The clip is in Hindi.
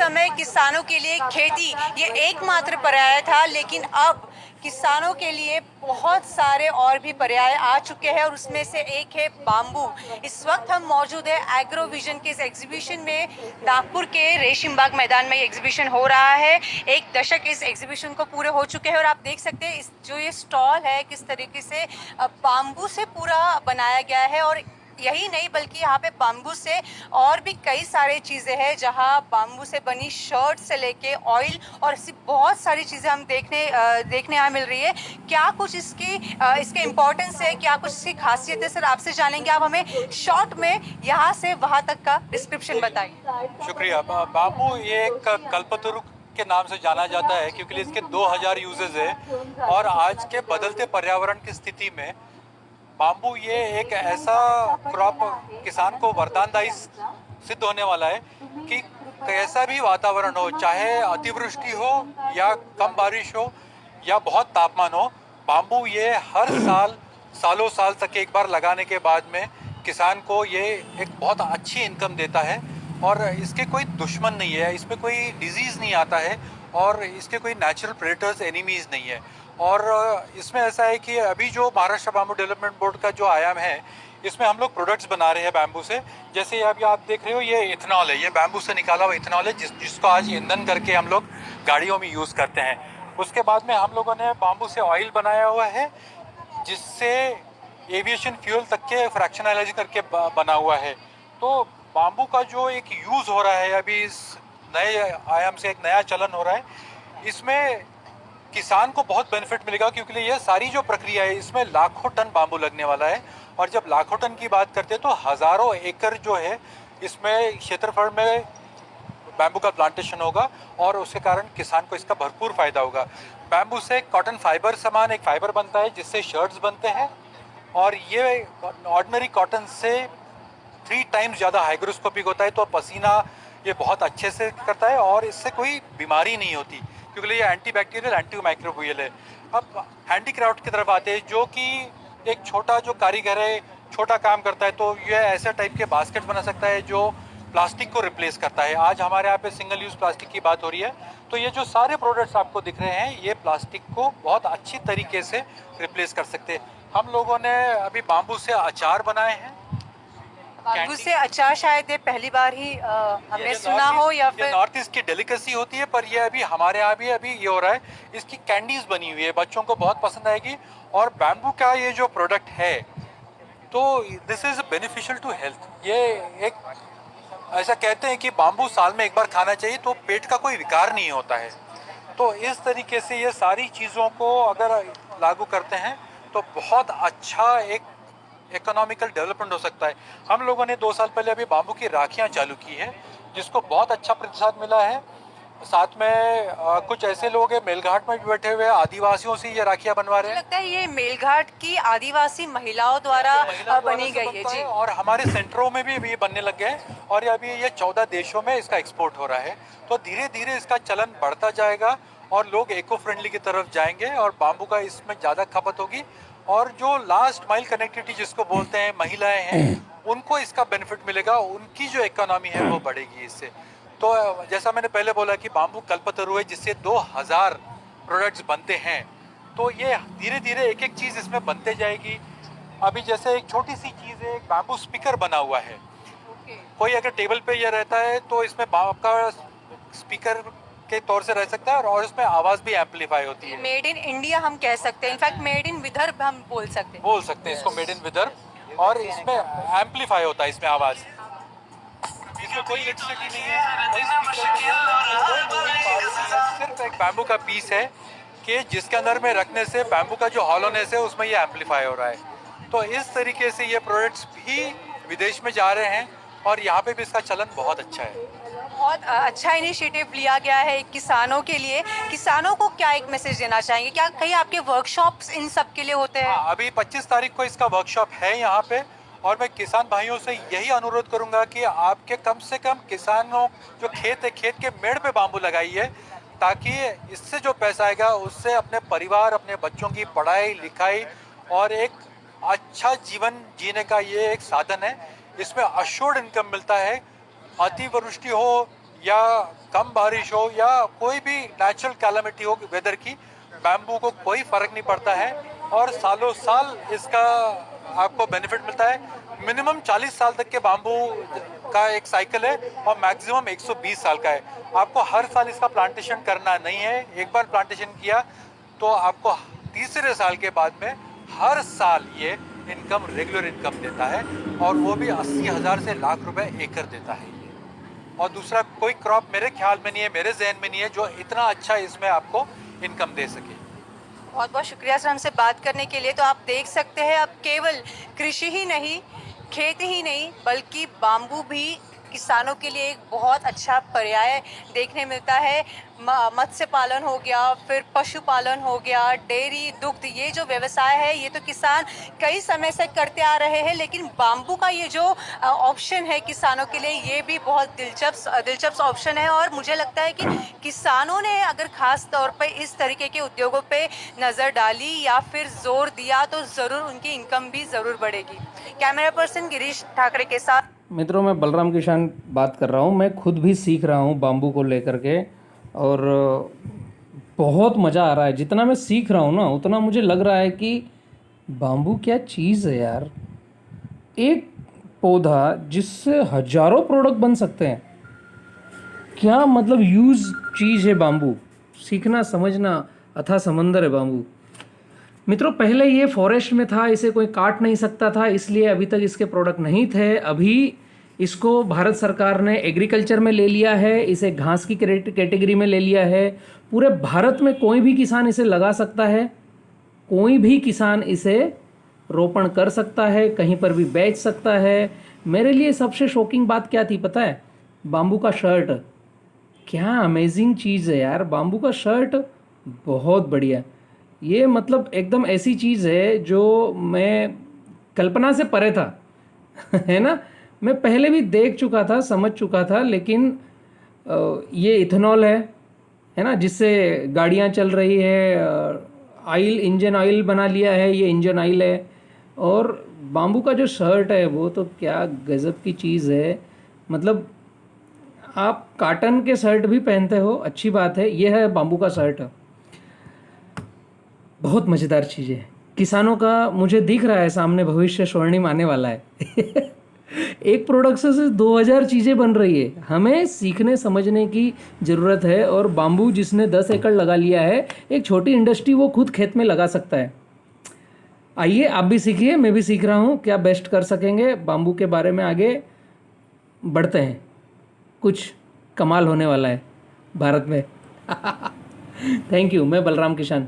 समय किसानों के लिए खेती ये एकमात्र पर्याय था, लेकिन अब किसानों के लिए बहुत सारे और भी पर्याय आ चुके हैं और उसमें से एक है बाम्बू। इस वक्त हम मौजूद है एग्रो विजन के इस एग्जीबिशन में। नागपुर के रेशिम बाग मैदान में ये एग्जीबिशन हो रहा है। एक दशक इस एग्जीबिशन को पूरे हो चुके हैं और आप देख सकते हैं इस जो ये स्टॉल है किस तरीके से बाम्बू से पूरा बनाया गया है। और यही नहीं बल्कि यहाँ पे बाम्बू से और भी कई सारे चीज़ें हैं, जहाँ बाम्बू से बनी शर्ट से लेके ऑयल और ऐसी बहुत सारी चीज़ें हम देखने यहाँ मिल रही है। क्या कुछ इसके इम्पोर्टेंस है, क्या कुछ इसकी खासियत है, सर आपसे जानेंगे। आप हमें शॉर्ट में यहाँ से वहाँ तक का डिस्क्रिप्शन बताइए। शुक्रिया। बाम्बू ये एक कल्पतरु के नाम से जाना जाता है क्योंकि इसके 2000 यूजेस है और आज के बदलते पर्यावरण की स्थिति में बाम्बू ये एक ऐसा क्रॉप किसान को वरदानदायी सिद्ध होने वाला है कि कैसा भी वातावरण हो, चाहे अतिवृष्टि हो या कम बारिश हो या बहुत तापमान हो, बाम्बू ये हर साल सालों साल तक एक बार लगाने के बाद में किसान को ये एक बहुत अच्छी इनकम देता है। और इसके कोई दुश्मन नहीं है, इसमें कोई डिजीज़ नहीं आता है और इसके कोई नेचुरल प्रेडेटर्स एनिमीज़ नहीं है। और इसमें ऐसा है कि अभी जो महाराष्ट्र बाम्बू डेवलपमेंट बोर्ड का जो आयाम है, इसमें हम लोग प्रोडक्ट्स बना रहे हैं बैम्बू से। जैसे अभी आप देख रहे हो ये इथेनॉल है, ये बैम्बू से निकाला हुआ इथेनॉल है जिसको आज ईंधन करके हम लोग गाड़ियों में यूज़ करते हैं। उसके बाद में हम लोगों ने बाम्बू से ऑयल बनाया हुआ है जिससे एविएशन फ्यूल तक के फ्रैक्शनलाइज करके बना हुआ है। तो बाम्बू का जो एक यूज़ हो रहा है अभी इस नए आयाम से एक नया चलन हो रहा है, इसमें किसान को बहुत बेनिफिट मिलेगा क्योंकि ये सारी जो प्रक्रिया है इसमें लाखों टन बाम्बू लगने वाला है। और जब लाखों टन की बात करते हैं तो हज़ारों एकड़ जो है इसमें क्षेत्रफल में बैम्बू का प्लांटेशन होगा और उसके कारण किसान को इसका भरपूर फायदा होगा। बैम्बू से कॉटन फाइबर समान एक फाइबर बनता है जिससे शर्ट्स बनते हैं और ये ऑर्डिनरी कॉटन से 3 टाइम्स ज़्यादा हाइग्रोस्कोपिक होता है। तो पसीना ये बहुत अच्छे से करता है और इससे कोई बीमारी नहीं होती क्योंकि ये एंटी बैक्टीरियल एंटी माइक्रोबियल है। अब हैंडीक्राफ्ट की तरफ आते हैं, जो कि एक छोटा जो कारीगर है छोटा काम करता है, तो ये ऐसे टाइप के बास्केट बना सकता है जो प्लास्टिक को रिप्लेस करता है। आज हमारे यहाँ पे सिंगल यूज़ प्लास्टिक की बात हो रही है, तो ये जो सारे प्रोडक्ट्स आपको दिख रहे हैं ये प्लास्टिक को बहुत अच्छी तरीके से रिप्लेस कर सकते हैं। हम लोगों ने अभी बाम्बू से अचार बनाए हैं। बाम्बू से अचार शायद ये पहली बार ही हमने सुना हो या फिर नॉर्थ ईस्ट की डेलिकेसी होती है, पर ये अभी हमारे यहाँ भी अभी ये हो रहा है। इसकी कैंडीज बनी हुई है, बच्चों को बहुत पसंद आएगी। और बैम्बू का ये जो प्रोडक्ट है तो this is beneficial to health. ये एक ऐसा कहते हैं कि बाम्बू साल में एक बार खाना चाहिए तो पेट का कोई विकार नहीं होता है। तो इस तरीके से ये सारी चीज़ों को अगर लागू करते हैं तो बहुत अच्छा एक इकोनॉमिकल डेवलपमेंट हो सकता है। हम लोगों ने 2 साल पहले अभी बाम्बू की राखियाँ चालू की है जिसको बहुत अच्छा प्रतिसाद मिला है। साथ में कुछ ऐसे लोग हैं मेलघाट में भी बैठे हुए आदिवासियों से ये राखियाँ बनवा रहे हैं। लगता है ये मेलघाट की आदिवासी महिलाओं द्वारा बनी गई है जी। और हमारे सेंटरों में भी ये बनने लग गए हैं और ये अभी ये 14 देशों में इसका एक्सपोर्ट हो रहा है। तो धीरे धीरे इसका चलन बढ़ता जाएगा और लोग इको फ्रेंडली की तरफ जाएंगे और बाम्बू का इसमें ज़्यादा खपत होगी। और जो लास्ट माइल कनेक्टिविटी जिसको बोलते हैं, महिलाएं हैं, उनको इसका बेनिफिट मिलेगा, उनकी जो इकोनॉमी है वो बढ़ेगी इससे। तो जैसा मैंने पहले बोला कि बाम्बू कल्पतरु है जिससे 2000 प्रोडक्ट्स बनते हैं, तो ये धीरे धीरे एक एक चीज़ इसमें बनते जाएगी। अभी जैसे एक छोटी सी चीज़ है, एक बाम्बू स्पीकर बना हुआ है। कोई अगर टेबल पे ये रहता है तो इसमें आपका स्पीकर के तौर से रह सकता है और इसमें आवाज़ भी एम्पलीफाई होती है। मेड इन इंडिया हम कह सकते हैं, इनफैक्ट मेड इन विदर्भ हम बोल सकते हैं इसको मेड इन विदर्भ। और इसमें एम्पलीफाई होता है, इसमें आवाज़, इसमें कोई इलेक्ट्रिसिटी नहीं है, सिर्फ एक बैम्बू का पीस है कि जिसके अंदर में रखने से बैम्बू का जो हॉलोनेस है उसमें ये एम्पलीफाई हो रहा है। तो इस तरीके से ये प्रोडक्ट्स भी विदेश में जा रहे हैं और यहाँ पे भी इसका चलन बहुत अच्छा है। बहुत अच्छा इनिशिएटिव लिया गया है किसानों के लिए। किसानों को क्या एक मैसेज देना चाहेंगे? क्या कहीं आपके वर्कशॉप्स इन सब के लिए होते हैं? हाँ, अभी 25 तारीख को इसका वर्कशॉप है यहाँ पे और मैं किसान भाइयों से यही अनुरोध करूँगा कि आपके कम से कम किसानों जो खेत है, खेत के मेड़ पे बाम्बू लगाइए ताकि इससे जो पैसा आएगा उससे अपने परिवार, अपने बच्चों की पढ़ाई लिखाई और एक अच्छा जीवन जीने का ये एक साधन है। इसमें अश्योर्ड इनकम मिलता है। अतिवृष्टि हो या कम बारिश हो या कोई भी नेचुरल कैलामिटी हो वेदर की, बैम्बू को कोई फर्क नहीं पड़ता है और सालों साल इसका आपको बेनिफिट मिलता है। मिनिमम 40 साल तक के बाम्बू का एक साइकिल है और मैक्सिमम 120 साल का है। आपको हर साल इसका प्लांटेशन करना नहीं है। एक बार प्लांटेशन किया तो आपको तीसरे साल के बाद में हर साल ये इनकम रेगुलर इनकम देता है और वो भी 80,000 से लाख रुपए एकड़ देता है ये। और दूसरा कोई क्रॉप मेरे ख्याल में नहीं है, मेरे जहन में नहीं है जो इतना अच्छा इसमें आपको इनकम दे सके। बहुत बहुत शुक्रिया सर हमसे बात करने के लिए। तो आप देख सकते हैं अब केवल कृषि ही नहीं, खेती ही नहीं, बल्कि बाम्बू भी किसानों के लिए एक बहुत अच्छा पर्याय देखने मिलता है। मत्स्य पालन हो गया, फिर पशुपालन हो गया, डेयरी, दुग्ध, ये जो व्यवसाय है ये तो किसान कई समय से करते आ रहे हैं, लेकिन बाम्बू का ये जो ऑप्शन है किसानों के लिए ये भी बहुत दिलचस्प ऑप्शन है। और मुझे लगता है कि किसानों ने अगर खास तौर पे इस तरीके के उद्योगों पे नज़र डाली या फिर जोर दिया तो ज़रूर उनकी इनकम भी ज़रूर बढ़ेगी। कैमरा पर्सन गिरीश ठाकरे के साथ मित्रों, मैं बलराम किसान बात कर रहा हूँ। मैं खुद भी सीख रहा हूँ बाम्बू को लेकर के और बहुत मज़ा आ रहा है। जितना मैं सीख रहा हूँ ना उतना मुझे लग रहा है कि बाम्बू क्या चीज़ है यार। एक पौधा जिससे हजारों प्रोडक्ट बन सकते हैं, क्या मतलब यूज़ चीज़ है बाम्बू। सीखना समझना अथाह समंदर है बाम्बू। मित्रों, पहले ये फॉरेस्ट में था, इसे कोई काट नहीं सकता था, इसलिए अभी तक इसके प्रोडक्ट नहीं थे। अभी इसको भारत सरकार ने एग्रीकल्चर में ले लिया है, इसे घास की कैटेगरी में ले लिया है। पूरे भारत में कोई भी किसान इसे लगा सकता है, कोई भी किसान इसे रोपण कर सकता है, कहीं पर भी बेच सकता है। मेरे लिए सबसे शॉकिंग बात क्या थी पता है? बाम्बू का शर्ट। क्या अमेजिंग चीज़ है यार, बाम्बू का शर्ट बहुत बढ़िया। ये मतलब एकदम ऐसी चीज़ है जो मैं कल्पना से परे था है ना। मैं पहले भी देख चुका था, समझ चुका था, लेकिन ये इथेनॉल है ना, जिससे गाड़ियाँ चल रही है। ऑयल, इंजन ऑयल बना लिया है, ये इंजन ऑयल है। और बाम्बू का जो शर्ट है वो तो क्या गज़ब की चीज़ है। मतलब आप कॉटन के शर्ट भी पहनते हो, अच्छी बात है। ये है बाम्बू का शर्ट, बहुत मज़ेदार चीज़ है। किसानों का मुझे दिख रहा है सामने भविष्य स्वर्णिम आने वाला है एक प्रोडक्ट से 2000 चीज़ें बन रही है। हमें सीखने समझने की ज़रूरत है। और बाम्बू जिसने 10 एकड़ लगा लिया है, एक छोटी इंडस्ट्री वो खुद खेत में लगा सकता है। आइए आप भी सीखिए, मैं भी सीख रहा हूँ क्या बेस्ट कर सकेंगे। बाम्बू के बारे में आगे बढ़ते हैं, कुछ कमाल होने वाला है भारत में थैंक यू। मैं बलराम किसान।